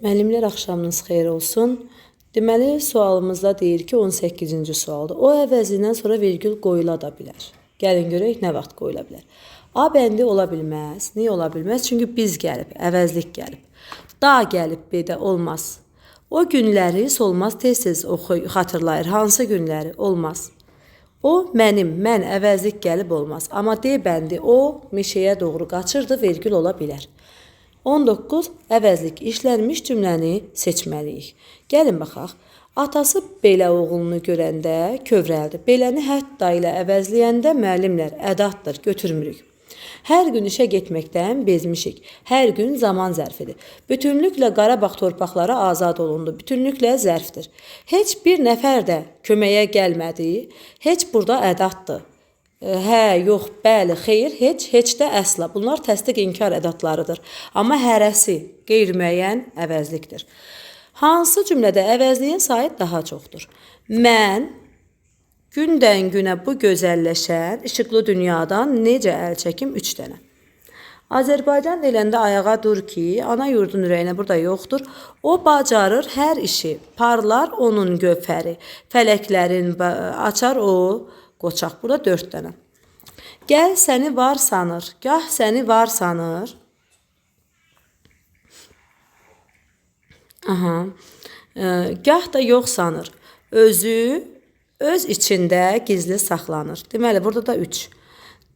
Müəllimlər axşamınız xeyir olsun. Deməli, sualımızda deyir ki, 18-ci sualdır. O əvəzindən sonra vergül qoyula da bilər. Gəlin görək nə vaxt qoyula bilər. A bəndi ola bilməz. Niyə ola bilməz? Çünki biz gəlib, əvəzlik gəlib. Da gəlib, B-də olmaz. O günləri solmaz tez-tez xatırlayır. Hansı günləri? Olmaz. O mənim, mən əvəzlik gəlib olmaz. Amma D bəndi o meşəyə doğru qaçırdı, vergül ola bilər. 19. Əvəzlik işlənmiş cümləni seçməliyik. Gəlin baxaq. Atası belə oğlunu görəndə kövrəldi. Beləni hətta ilə əvəzləyəndə müəllimlər ədatdır, götürmürük. Hər gün işə getməkdən bezmişik. Hər gün zaman zərfidir. Bütünlüklə Qarabağ torpaqları azad olundu. Bütünlüklə zərfdir. Heç bir nəfər də köməyə gəlmədi. Heç burada ədatdır. Hə, yox, bəli, xeyr, heç də əsla. Bunlar təsdiq inkar ədatlarıdır. Amma hərəsi qeyri-müəyyən əvəzlikdir. Hansı cümlədə əvəzliyin sayı daha çoxdur? Mən gündən günə bu gözəlləşən işıqlı dünyadan necə əl çəkim 3 dənə. Azərbaycan deyiləndə ayağa dur ki, ana yurdun ürəyinə burada yoxdur. O bacarır hər işi, parlar onun gövhəri, fələklərin açar o qoçaq. Burada 4 dənə. Gəl səni var sanır, gah səni var sanır. Gah da yox sanır. Özü öz içində gizli saxlanır. Deməli, burada da 3.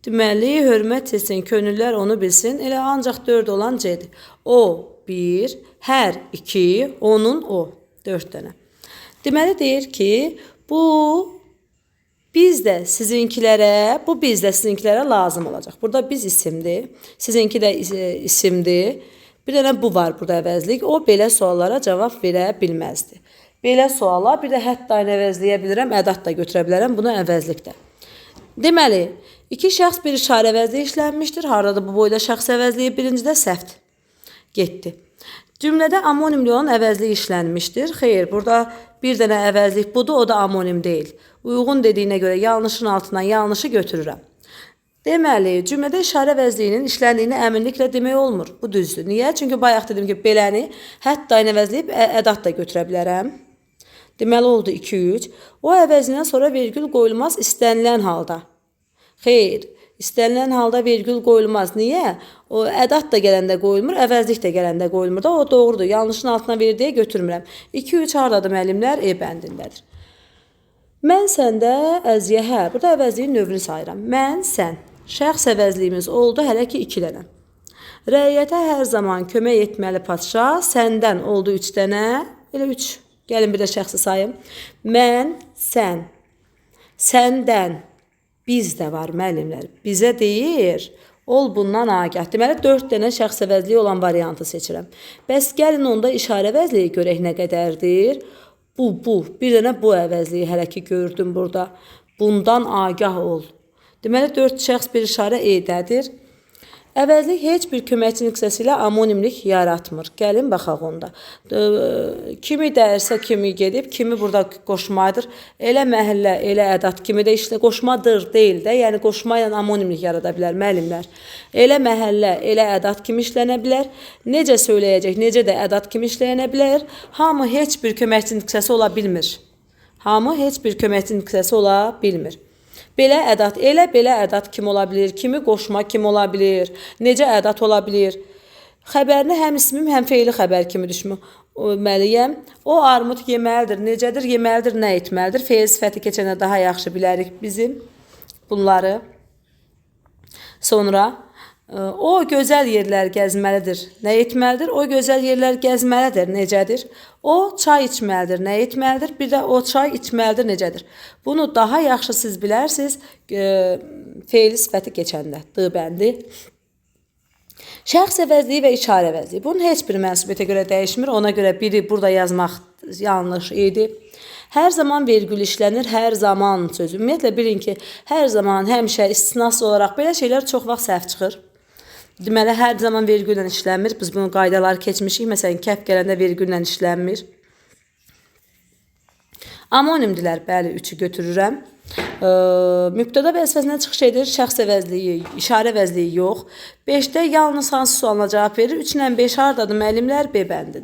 Deməli, hörmət etsin, könüllər onu bilsin. Elə ancaq 4 olan C-dir. O, 1, hər 2, onun o. 4 dənə. Deməli, deyir ki, bu bizdə sizinkilərə lazım olacaq. Burada biz isimdir. Sizinki də isimdir. Bir dənə bu var burada əvəzlik. O belə suallara cavab verə bilməzdi. Belə suala bir də hətta ilə əvəzləyə bilirəm, ədat da götürə bilərəm. Bunu əvəzlikdə. Deməli, iki şəxs bir işarə əvəzliyi işlənmişdir. Haradadır bu boyda şəxs əvəzliyi? Birincidə səhvdir. Getdi. Cümlədə amonimli olan əvəzlik işlənmişdir. Xeyr, burada bir dənə əvəzlik budur, o da amonim deyil. Uyğun dediyinə görə yanlışın altından yanlışı götürürəm. Deməli, cümlədə işarə əvəzliyinin işləndiyini əminliklə demək olmur. Bu düzdür. Niyə? Çünki bayaq dedim ki, beləni hətta ilə əvəzləyib ədat da götürə bilərəm. Deməli, oldu 2-3. O əvəzindən sonra vergül qoyulmaz istənilən halda. Xeyr, istənilən halda vergül qoyulmaz. Niyə? O ədat da gələndə qoyulmur, əvəzlik də gələndə qoyulmur da. O doğrudur. Yanlışın altına verir deyə götürmürəm. 2-3 hardadır müəllimlər? E bəndindədir. Mən səndə əziyə, hə, burada əvəzliyin növünü sayıram. Mən, sən. Şəxs əvəzliyimiz oldu, hələ ki 2 dənə. Rəiyyətə hər zaman kömək etməli padşah, səndən oldu 3 dənə, elə 3. Gəlin bir də şəxsi sayım. Mən, sən, səndən, biz də var müəllimlər. Bizə deyir, ol bundan agah. Deməli, 4 dənə şəxs əvəzliyi olan variantı seçirəm. Bəs gəlin onda işarə əvəzliyi görək nə qədərdir? Bu. Bir dənə bu əvəzliyi hələ ki gördüm burada. Bundan agah ol. Deməli, 4 şəxs bir işarə E-dədir. Əvəzlik heç bir köməkçi nüqsəsi ilə amonimlik yaratmır. Gəlin, baxaq onda. Kimi dərsə kimi gedib, kimi burada qoşmadır. Elə məhəllə, elə ədat kimi də işlə qoşmadır deyil də. Yəni, qoşma ilə amonimlik yarada bilər müəllimlər. Elə məhəllə, elə ədat kimi işlənə bilər. Necə söyləyəcək, necə də ədat kimi işləyənə bilər. Hamı heç bir köməkçi nüqsəsi ola bilmir. Hamı heç bir köməkçi nüqsəsi ola bilmir. Belə ədat, elə belə ədat kim ola bilir? Kimi qoşma kim ola bilir? Necə ədat ola bilir? Xəbərini həm ismim, həm feili xəbər kimi düşməliyəm. O armud yeməlidir. Necədir? Yeməlidir, nə etməlidir? Feil sifəti keçəndə daha yaxşı bilərik bizim bunları. Sonra, o gözəl yerlər gəzməlidir. Nə etməlidir? O gözəl yerlər gəzməlidir. Necədir? O çay içməlidir. Nə etməlidir? Bir də o çay içməlidir. Necədir? Bunu daha yaxşı siz bilərsiniz feili sifəti keçəndə. D bəndi. Şəxs əvəzliyi və işarə əvəzliyi. Bunun heç bir mənsubiyyətə görə dəyişmir. Ona görə biri burada yazmaq yanlış idi. Hər zaman vergül işlənir, hər zaman sözü. Ümumiyyətlə, bilin ki, hər zaman, həmişə, istisnası olaraq belə şeylər çox vaxt səhv çıxır. Deməli, hər zaman vergüllə işlənmir. Biz bunu qaydaları keçmişik. Məsələn, kəf gələndə vergüllə işlənmir. Amonimdilər, bəli, 3-ü götürürəm. Mübtəda vəzifəsindən çıxış edir, şəxs əvəzliyi, işarə əvəzliyi yox. 5-də yalnız hansı sualına cavab verir? 3 ilə 5 hardadır müəllimlər? B bəndidir.